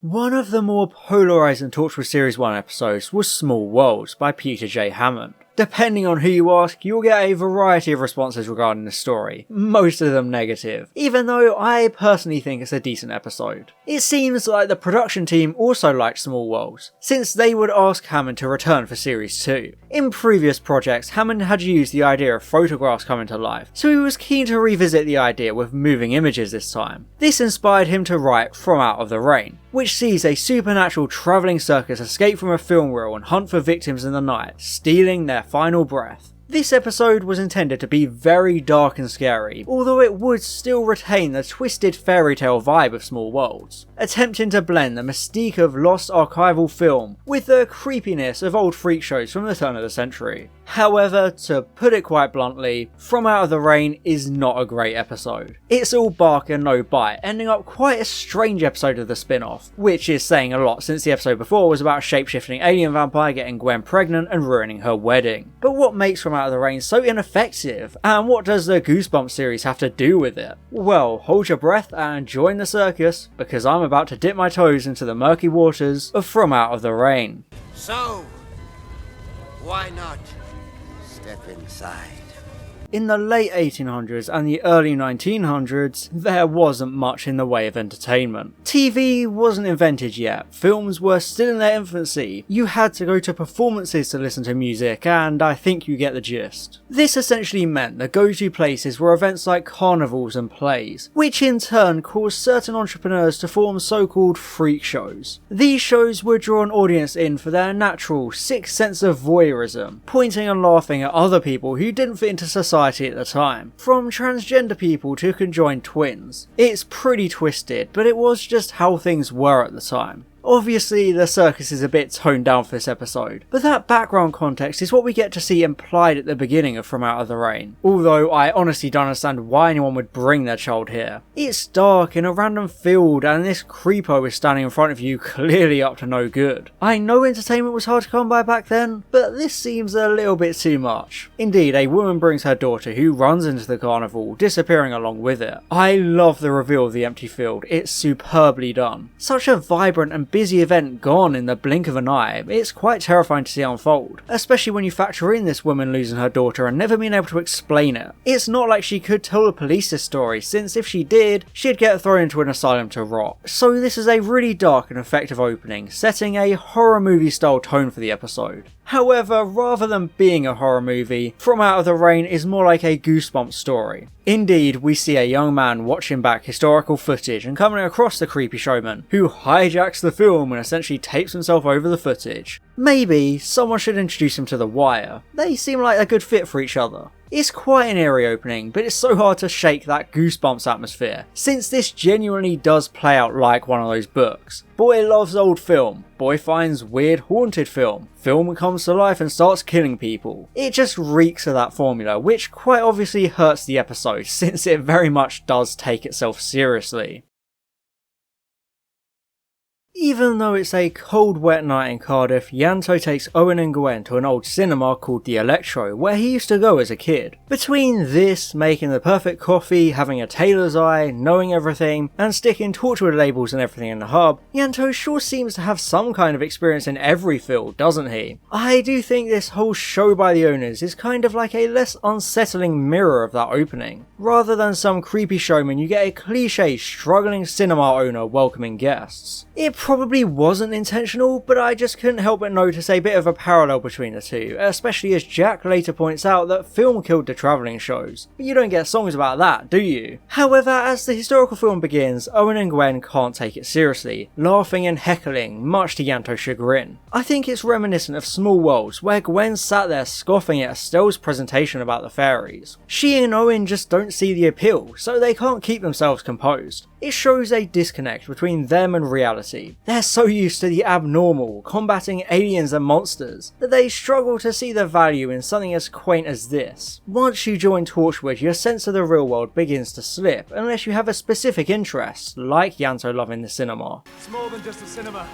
One of the more polarising Torchwood Series 1 episodes was Small Worlds by Peter J. Hammond. Depending on who you ask, you'll get a variety of responses regarding the story, most of them negative, even though I personally think it's a decent episode. It seems like the production team also liked Small Worlds, since they would ask Hammond to return for Series 2. In previous projects, Hammond had used the idea of photographs coming to life, so he was keen to revisit the idea with moving images this time. This inspired him to write From Out of the Rain, which sees a supernatural travelling circus escape from a film reel and hunt for victims in the night, stealing their final breath. This episode was intended to be very dark and scary, although it would still retain the twisted fairy tale vibe of Small Worlds, attempting to blend the mystique of lost archival film with the creepiness of old freak shows from the turn of the century. However, to put it quite bluntly, From Out of the Rain is not a great episode. It's all bark and no bite, ending up quite a strange episode of the spin-off, which is saying a lot since the episode before was about a shape-shifting alien vampire getting Gwen pregnant and ruining her wedding. But what makes From Out of the Rain so ineffective, and what does the Goosebumps series have to do with it? Well, hold your breath and join the circus, because I'm about to dip my toes into the murky waters of From Out of the Rain. So, why not step inside? In the late 1800s and the early 1900s, there wasn't much in the way of entertainment. TV wasn't invented yet, films were still in their infancy, you had to go to performances to listen to music, and I think you get the gist. This essentially meant the go-to places were events like carnivals and plays, which in turn caused certain entrepreneurs to form so-called freak shows. These shows would draw an audience in for their natural, sick sense of voyeurism, pointing and laughing at other people who didn't fit into society at the time, from transgender people to conjoined twins. It's pretty twisted, but it was just how things were at the time. Obviously, the circus is a bit toned down for this episode, but that background context is what we get to see implied at the beginning of From Out of the Rain, although I honestly don't understand why anyone would bring their child here. It's dark in a random field and this creepo is standing in front of you clearly up to no good. I know entertainment was hard to come by back then, but this seems a little bit too much. Indeed, a woman brings her daughter who runs into the carnival, disappearing along with it. I love the reveal of the empty field, it's superbly done. Such a vibrant and busy event gone in the blink of an eye, it's quite terrifying to see unfold, especially when you factor in this woman losing her daughter and never being able to explain it. It's not like she could tell the police this story, since if she did, she'd get thrown into an asylum to rot. So this is a really dark and effective opening, setting a horror movie style tone for the episode. However, rather than being a horror movie, From Out of the Rain is more like a Goosebumps story. Indeed, we see a young man watching back historical footage and coming across the creepy showman, who hijacks the film and essentially tapes himself over the footage. Maybe someone should introduce him to The Wire. They seem like a good fit for each other. It's quite an eerie opening, but it's so hard to shake that Goosebumps atmosphere, since this genuinely does play out like one of those books. Boy loves old film, boy finds weird haunted film, film comes to life and starts killing people. It just reeks of that formula, which quite obviously hurts the episode, since it very much does take itself seriously. Even though it's a cold wet night in Cardiff, Yanto takes Owen and Gwen to an old cinema called the Electro, where he used to go as a kid. Between this, making the perfect coffee, having a tailor's eye, knowing everything, and sticking Torchwood labels and everything in the hub, Yanto sure seems to have some kind of experience in every field, doesn't he? I do think this whole show by the owners is kind of like a less unsettling mirror of that opening. Rather than some creepy showman, you get a cliche struggling cinema owner welcoming guests. It probably wasn't intentional, but I just couldn't help but notice a bit of a parallel between the two, especially as Jack later points out that film killed the travelling shows, but you don't get songs about that, do you? However, as the historical film begins, Owen and Gwen can't take it seriously, laughing and heckling, much to Yanto's chagrin. I think it's reminiscent of Small Worlds, where Gwen sat there scoffing at Estelle's presentation about the fairies. She and Owen just don't see the appeal, so they can't keep themselves composed. It shows a disconnect between them and reality. They're so used to the abnormal, combating aliens and monsters, that they struggle to see the value in something as quaint as this. Once you join Torchwood, your sense of the real world begins to slip, unless you have a specific interest, like Yanto loving the cinema. It's more than just a cinema.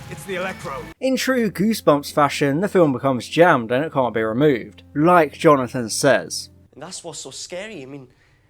It's the Electro. In true Goosebumps fashion, the film becomes jammed and it can't be removed, like Jonathan says. And that's what's so scary. I mean,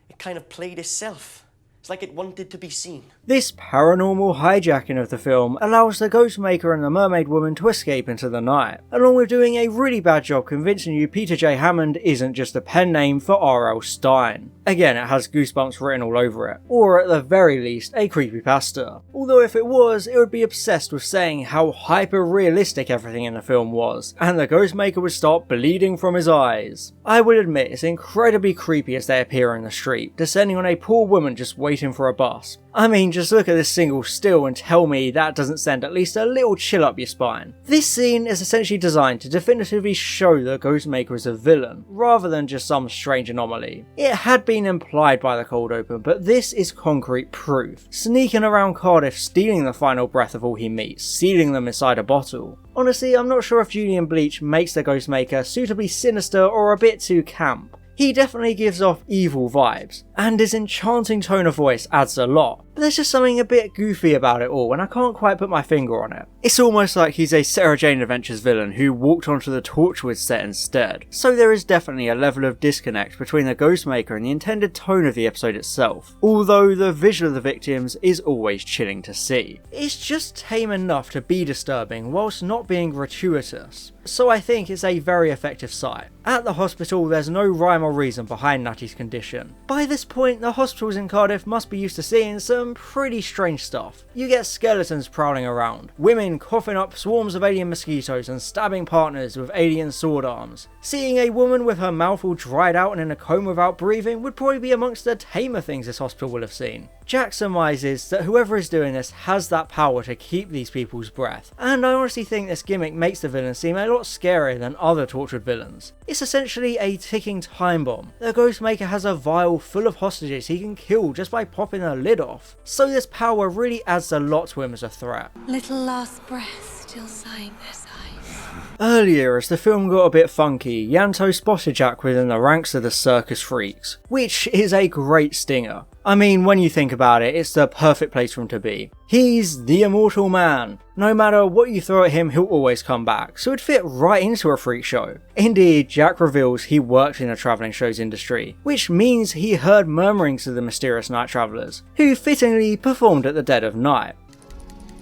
it kind of played itself. It's like it wanted to be seen. This paranormal hijacking of the film allows the Ghostmaker and the Mermaid Woman to escape into the night, along with doing a really bad job convincing you Peter J. Hammond isn't just a pen name for R.L. Stein. Again, it has Goosebumps written all over it, or at the very least, a creepypasta. Although if it was, it would be obsessed with saying how hyper-realistic everything in the film was, and the Ghostmaker would start bleeding from his eyes. I would admit it's incredibly creepy as they appear in the street, descending on a poor woman just waiting for a bus. I mean, just look at this single still and tell me that doesn't send at least a little chill up your spine. This scene is essentially designed to definitively show the Ghostmaker as a villain, rather than just some strange anomaly. It had been implied by the cold open, but this is concrete proof. Sneaking around Cardiff, stealing the final breath of all he meets, sealing them inside a bottle. Honestly, I'm not sure if Julian Bleach makes the Ghostmaker suitably sinister or a bit too camp. He definitely gives off evil vibes, and his enchanting tone of voice adds a lot, but there's just something a bit goofy about it all and I can't quite put my finger on it. It's almost like he's a Sarah Jane Adventures villain who walked onto the Torchwood set instead, so there is definitely a level of disconnect between the Ghostmaker and the intended tone of the episode itself, although the visual of the victims is always chilling to see. It's just tame enough to be disturbing whilst not being gratuitous, so I think it's a very effective sight. At the hospital, there's no rhyme or reason behind Natty's condition. By this point, the hospitals in Cardiff must be used to seeing some pretty strange stuff. You get skeletons prowling around, women coughing up swarms of alien mosquitoes and stabbing partners with alien sword arms. Seeing a woman with her mouth all dried out and in a coma without breathing would probably be amongst the tamer things this hospital will have seen. Jack surmises that whoever is doing this has that power to keep these people's breath, and I honestly think this gimmick makes the villain seem a lot scarier than other Torchwood villains. It's essentially a ticking time bomb. The Ghostmaker has a vial full of hostages he can kill just by popping the lid off, so this power really adds a lot to him as a threat. Little last breath still sighing their sighs. Earlier, as the film got a bit funky, Yanto spotted Jack within the ranks of the circus freaks, which is a great stinger. I mean, when you think about it, it's the perfect place for him to be. He's the immortal man. No matter what you throw at him, he'll always come back, so it'd fit right into a freak show. Indeed, Jack reveals he worked in the travelling shows industry, which means he heard murmurings of the mysterious night travellers, who fittingly performed at the dead of night.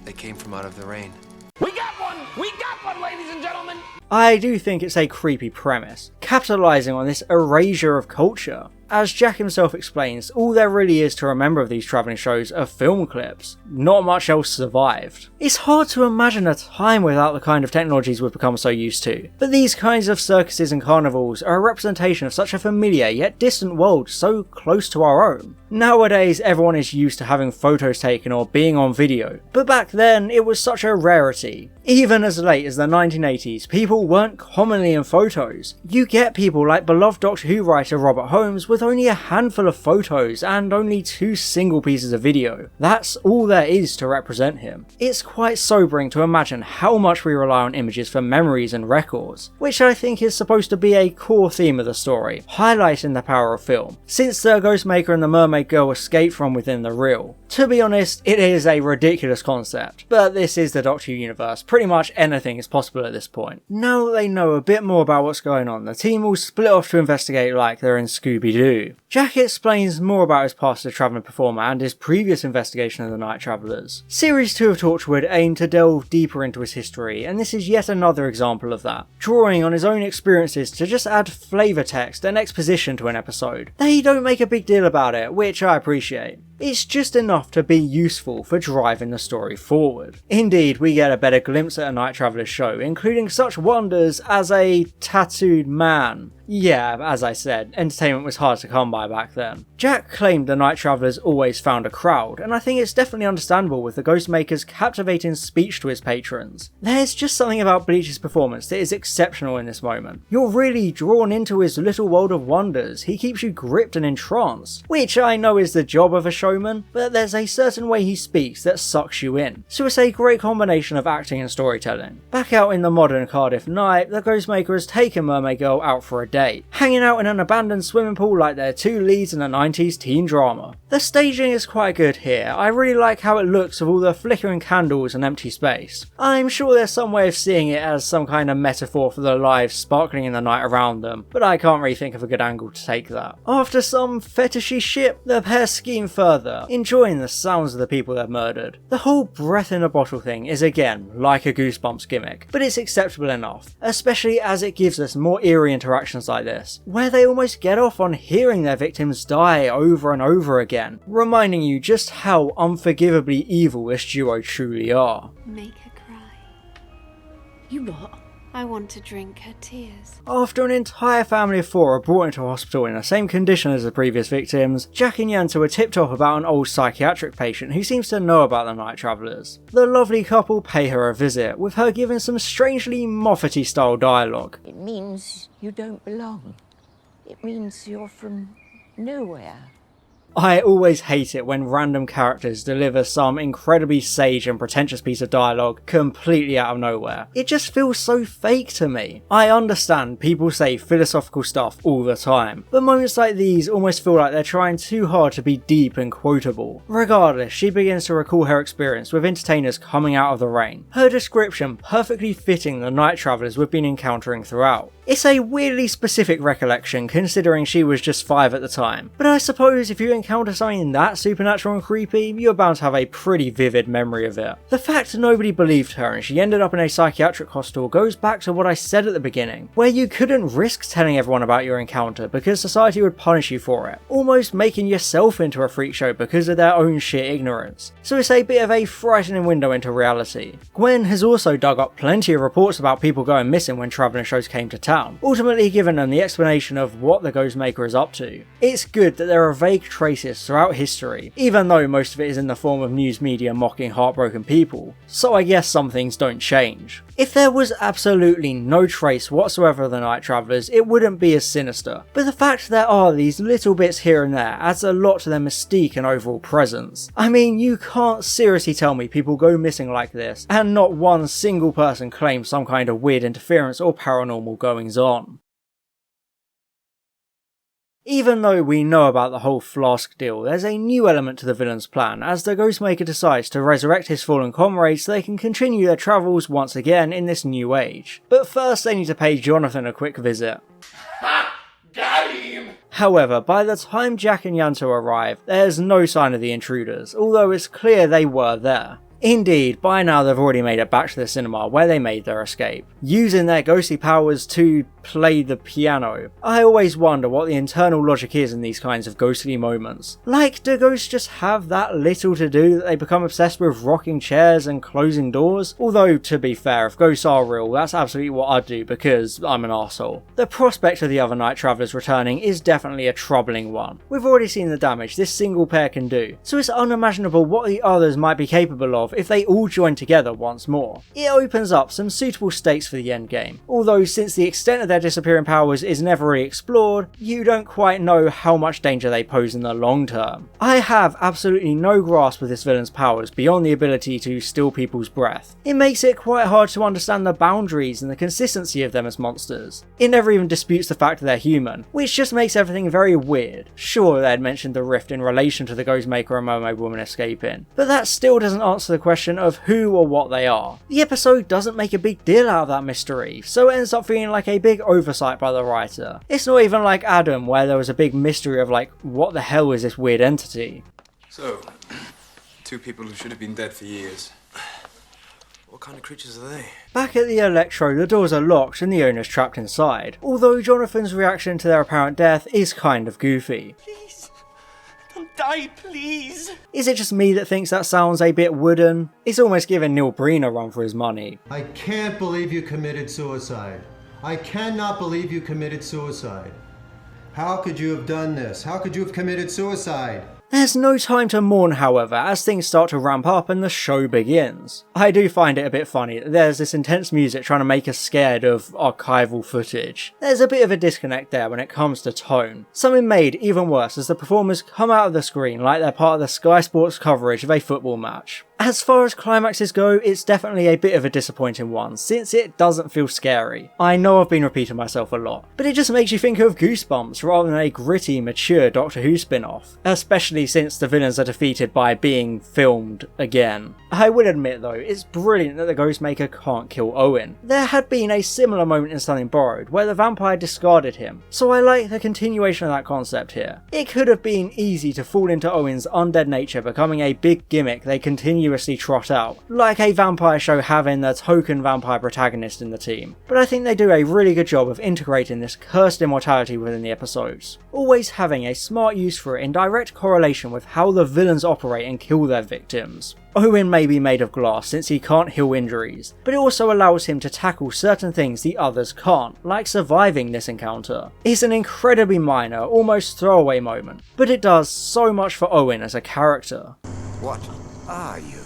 They came from out of the rain. We got one! We got one, ladies and gentlemen! I do think it's a creepy premise, capitalising on this erasure of culture. As Jack himself explains, all there really is to remember of these travelling shows are film clips. Not much else survived. It's hard to imagine a time without the kind of technologies we've become so used to, but these kinds of circuses and carnivals are a representation of such a familiar yet distant world so close to our own. Nowadays, everyone is used to having photos taken or being on video, but back then it was such a rarity. Even as late as the 1980s, people weren't commonly in photos. You get people like beloved Doctor Who writer Robert Wholmes with only a handful of photos and only 2 single pieces of video. That's all there is to represent him. It's quite sobering to imagine how much we rely on images for memories and records, which I think is supposed to be a core theme of the story, highlighting the power of film, since the Ghostmaker and the Mermaid Girl escape from within the reel. To be honest, it is a ridiculous concept, but this is the Doctor Who universe, pretty much anything is possible at this point. Now that they know a bit more about what's going on, the team will split off to investigate like they're in Scooby-Doo. Jack explains more about his past as a travelling performer and his previous investigation of the Night Travellers. Series 2 of Torchwood aimed to delve deeper into his history, and this is yet another example of that, drawing on his own experiences to just add flavour text and exposition to an episode. They don't make a big deal about it, which I appreciate. It's just enough to be useful for driving the story forward. Indeed, we get a better glimpse at a Night Traveller's show, including such wonders as a tattooed man. Yeah, as I said, entertainment was hard to come by back then. Jack claimed the Night Travellers always found a crowd, and I think it's definitely understandable with the Ghostmaker's captivating speech to his patrons. There's just something about Bleach's performance that is exceptional in this moment. You're really drawn into his little world of wonders, he keeps you gripped and entranced, which I know is the job of a showman, but there's a certain way he speaks that sucks you in. So it's a great combination of acting and storytelling. Back out in the modern Cardiff night, the Ghostmaker has taken Mermaid Girl out for a date, hanging out in an abandoned swimming pool like they're 2 leads in a 90s teen drama. The staging is quite good here. I really like how it looks with all the flickering candles and empty space. I'm sure there's some way of seeing it as some kind of metaphor for the lives sparkling in the night around them, but I can't really think of a good angle to take that. After some fetishy shit, the pair scheme further further, enjoying the sounds of the people they've murdered. The whole breath in a bottle thing is again like a Goosebumps gimmick, but it's acceptable enough, especially as it gives us more eerie interactions like this, where they almost get off on hearing their victims die over and over again, reminding you just how unforgivably evil this duo truly are. Make her cry. You what? I want to drink her tears. After an entire family of 4 are brought into hospital in the same condition as the previous victims, Jack and Yanto are tipped off about an old psychiatric patient who seems to know about the Night Travellers. The lovely couple pay her a visit, with her giving some strangely Moffat-y style dialogue. It means you don't belong. It means you're from nowhere. I always hate it when random characters deliver some incredibly sage and pretentious piece of dialogue completely out of nowhere. It just feels so fake to me. I understand people say philosophical stuff all the time, but moments like these almost feel like they're trying too hard to be deep and quotable. Regardless, she begins to recall her experience with entertainers coming out of the rain, her description perfectly fitting the Night Travellers we've been encountering throughout. It's a weirdly specific recollection considering she was just 5 at the time, but I suppose if you encounter something that supernatural and creepy, you're bound to have a pretty vivid memory of it. The fact nobody believed her and she ended up in a psychiatric hospital goes back to what I said at the beginning, where you couldn't risk telling everyone about your encounter because society would punish you for it, almost making yourself into a freak show because of their own sheer ignorance. So it's a bit of a frightening window into reality. Gwen has also dug up plenty of reports about people going missing when travelling shows came to town, ultimately giving them the explanation of what the Ghostmaker is up to. It's good that there are vague traces throughout history, even though most of it is in the form of news media mocking heartbroken people, so I guess some things don't change. If there was absolutely no trace whatsoever of the Night Travellers, it wouldn't be as sinister, but the fact there are these little bits here and there adds a lot to their mystique and overall presence. I mean, you can't seriously tell me people go missing like this, and not one single person claims some kind of weird interference or paranormal goings on. Even though we know about the whole flask deal, there's a new element to the villain's plan as the Ghostmaker decides to resurrect his fallen comrades so they can continue their travels once again in this new age. But first they need to pay Jonathan a quick visit. Ha! Got him! However, by the time Jack and Yanto arrive, there's no sign of the intruders, although it's clear they were there. Indeed, by now they've already made it back to the cinema where they made their escape, using their ghostly powers to play the piano. I always wonder what the internal logic is in these kinds of ghostly moments. Like, do ghosts just have that little to do that they become obsessed with rocking chairs and closing doors? Although, to be fair, if ghosts are real, that's absolutely what I'd do because I'm an arsehole. The prospect of the other Night Travellers returning is definitely a troubling one. We've already seen the damage this single pair can do, so it's unimaginable what the others might be capable of if they all join together once more. It opens up some suitable stakes for the endgame, although since the extent of their disappearing powers is never really explored, you don't quite know how much danger they pose in the long term. I have absolutely no grasp of this villain's powers beyond the ability to steal people's breath. It makes it quite hard to understand the boundaries and the consistency of them as monsters. It never even disputes the fact that they're human, which just makes everything very weird. Sure, they had mentioned the rift in relation to the Ghostmaker and Mermaid Woman escaping, but that still doesn't answer the question of who or what they are. The episode doesn't make a big deal out of that mystery, so it ends up feeling like a big oversight by the writer. It's not even like Adam, where there was a big mystery of like, what the hell is this weird entity? So, 2 people who should have been dead for years. What kind of creatures are they? Back at the Electro, the doors are locked and the owner's trapped inside, although Jonathan's reaction to their apparent death is kind of goofy. Please, don't die, please. Is it just me that thinks that sounds a bit wooden? It's almost giving Neil Breen a run for his money. I can't believe you committed suicide. I cannot believe you committed suicide. How could you have done this? How could you have committed suicide? There's no time to mourn, however, as things start to ramp up and the show begins. I do find it a bit funny that there's this intense music trying to make us scared of archival footage. There's a bit of a disconnect there when it comes to tone. Something made even worse as the performers come out of the screen like they're part of the Sky Sports coverage of a football match. As far as climaxes go, it's definitely a bit of a disappointing one, since it doesn't feel scary. I know I've been repeating myself a lot, but it just makes you think of Goosebumps rather than a gritty, mature Doctor Who spin-off, especially since the villains are defeated by being filmed again. I will admit though, it's brilliant that the Ghostmaker can't kill Owen. There had been a similar moment in Something Borrowed where the vampire discarded him, so I like the continuation of that concept here. It could have been easy to fall into Owen's undead nature becoming a big gimmick they continuously trot out, like a vampire show having the token vampire protagonist in the team, but I think they do a really good job of integrating this cursed immortality within the episodes, always having a smart use for it in direct correlation with how the villains operate and kill their victims. Owen may be made of glass since he can't heal injuries, but it also allows him to tackle certain things the others can't, like surviving this encounter. It's an incredibly minor, almost throwaway moment, but it does so much for Owen as a character. What are you?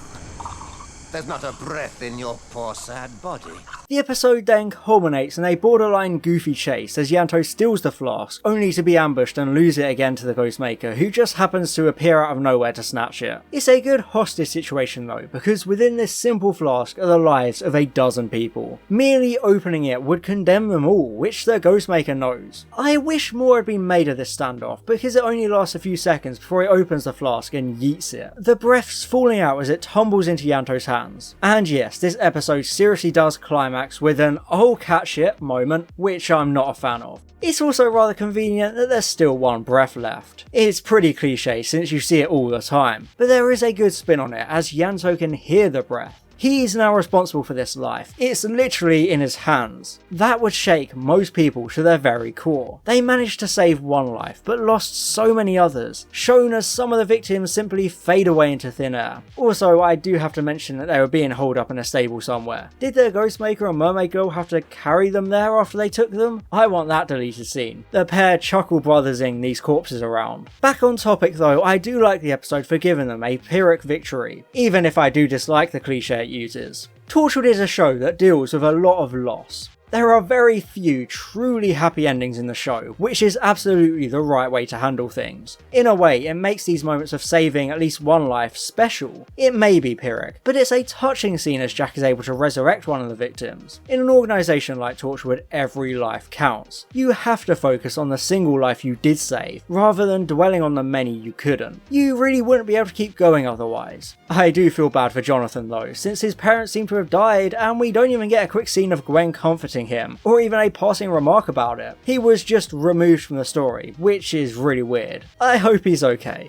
There's not a breath in your poor sad body. The episode then culminates in a borderline goofy chase as Yanto steals the flask, only to be ambushed and lose it again to the Ghostmaker, who just happens to appear out of nowhere to snatch it. It's a good hostage situation though, because within this simple flask are the lives of a dozen people. Merely opening it would condemn them all, which the Ghostmaker knows. I wish more had been made of this standoff, because it only lasts a few seconds before he opens the flask and yeets it, the breaths falling out as it tumbles into Yanto's hands. And yes, this episode seriously does climax with an "oh catch it" moment, which I'm not a fan of. It's also rather convenient that there's still one breath left. It's pretty cliche since you see it all the time, but there is a good spin on it as Yanto can hear the breath. He's now responsible for this life. It's literally in his hands. That would shake most people to their very core. They managed to save one life, but lost so many others, shown as some of the victims simply fade away into thin air. Also, I do have to mention that they were being holed up in a stable somewhere. Did the Ghostmaker and Mermaid Girl have to carry them there after they took them? I want that deleted scene. The pair Chuckle Brothersing these corpses around. Back on topic though, I do like the episode for giving them a Pyrrhic victory, even if I do dislike the cliche it uses. Torchwood is a show that deals with a lot of loss. There are very few truly happy endings in the show, which is absolutely the right way to handle things. In a way, it makes these moments of saving at least one life special. It may be Pyrrhic, but it's a touching scene as Jack is able to resurrect one of the victims. In an organisation like Torchwood, every life counts. You have to focus on the single life you did save, rather than dwelling on the many you couldn't. You really wouldn't be able to keep going otherwise. I do feel bad for Jonathan though, since his parents seem to have died and we don't even get a quick scene of Gwen comforting him, or even a passing remark about it. He was just removed from the story, which is really weird. I hope he's okay.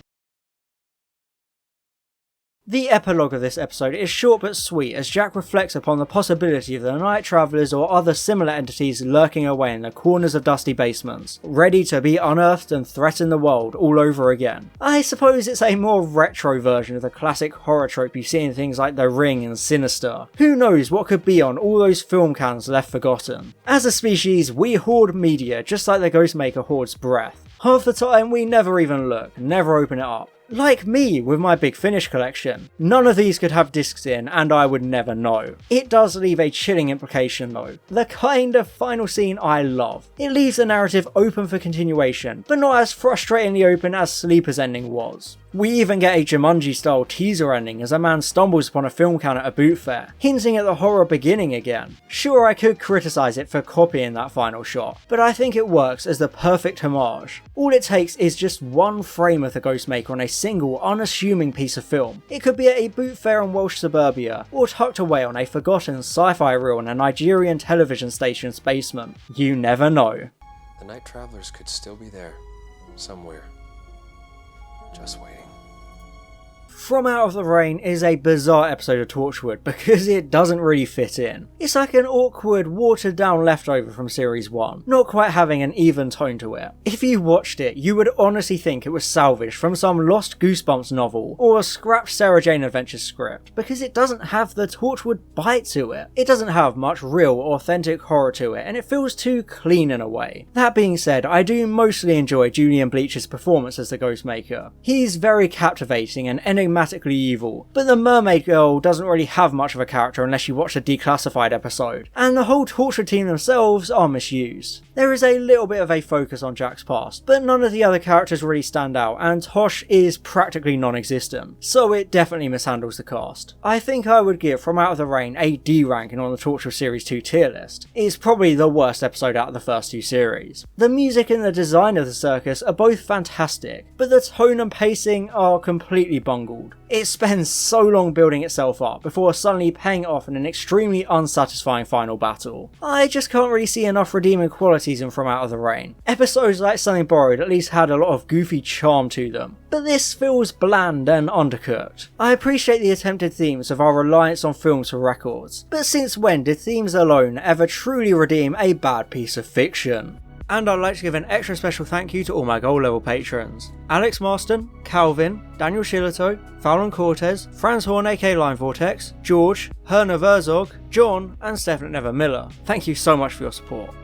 The epilogue of this episode is short but sweet as Jack reflects upon the possibility of the Night Travellers or other similar entities lurking away in the corners of dusty basements, ready to be unearthed and threaten the world all over again. I suppose it's a more retro version of the classic horror trope you see in things like The Ring and Sinister. Who knows what could be on all those film cans left forgotten. As a species, we hoard media just like the Ghostmaker hoards breath. Half the time we never even look, never open it up. Like me with my Big Finish collection. None of these could have discs in and I would never know. It does leave a chilling implication though. The kind of final scene I love. It leaves the narrative open for continuation, but not as frustratingly open as Sleeper's ending was. We even get a Jumanji style teaser ending as a man stumbles upon a film can at a boot fair, hinting at the horror beginning again. Sure, I could criticise it for copying that final shot, but I think it works as the perfect homage. All it takes is just one frame of the Ghostmaker on a single, unassuming piece of film. It could be at a boot fair in Welsh suburbia, or tucked away on a forgotten sci-fi reel in a Nigerian television station's basement. You never know. The Night Travelers could still be there, somewhere, just waiting. From Out of the Rain is a bizarre episode of Torchwood because it doesn't really fit in. It's like an awkward, watered down leftover from series 1, not quite having an even tone to it. If you watched it, you would honestly think it was salvaged from some lost Goosebumps novel or a scrapped Sarah Jane Adventures script, because it doesn't have the Torchwood bite to it. It doesn't have much real, authentic horror to it, and it feels too clean in a way. That being said, I do mostly enjoy Julian Bleach's performance as the Ghostmaker. He's very captivating and enigmatic thematically evil, but the mermaid girl doesn't really have much of a character unless you watch the Declassified episode, and the whole Torchwood team themselves are misused. There is a little bit of a focus on Jack's past, but none of the other characters really stand out, and Tosh is practically non-existent, so it definitely mishandles the cast. I think I would give From Out of the Rain a D ranking on the Torchwood Series 2 tier list. It's probably the worst episode out of the first two series. The music and the design of the circus are both fantastic, but the tone and pacing are completely bungled. It spends so long building itself up before suddenly paying off in an extremely unsatisfying final battle. I just can't really see enough redeeming qualities in From Out of the Rain. Episodes like Something Borrowed at least had a lot of goofy charm to them, but this feels bland and undercooked. I appreciate the attempted themes of our reliance on films for records, but since when did themes alone ever truly redeem a bad piece of fiction? And I'd like to give an extra special thank you to all my gold level patrons: Alex Marston, Calvin, Daniel Shillito, Fallon Cortez, Franz Horn aka Line Vortex, George, Herna Verzog, John, and Stefan Never Miller. Thank you so much for your support.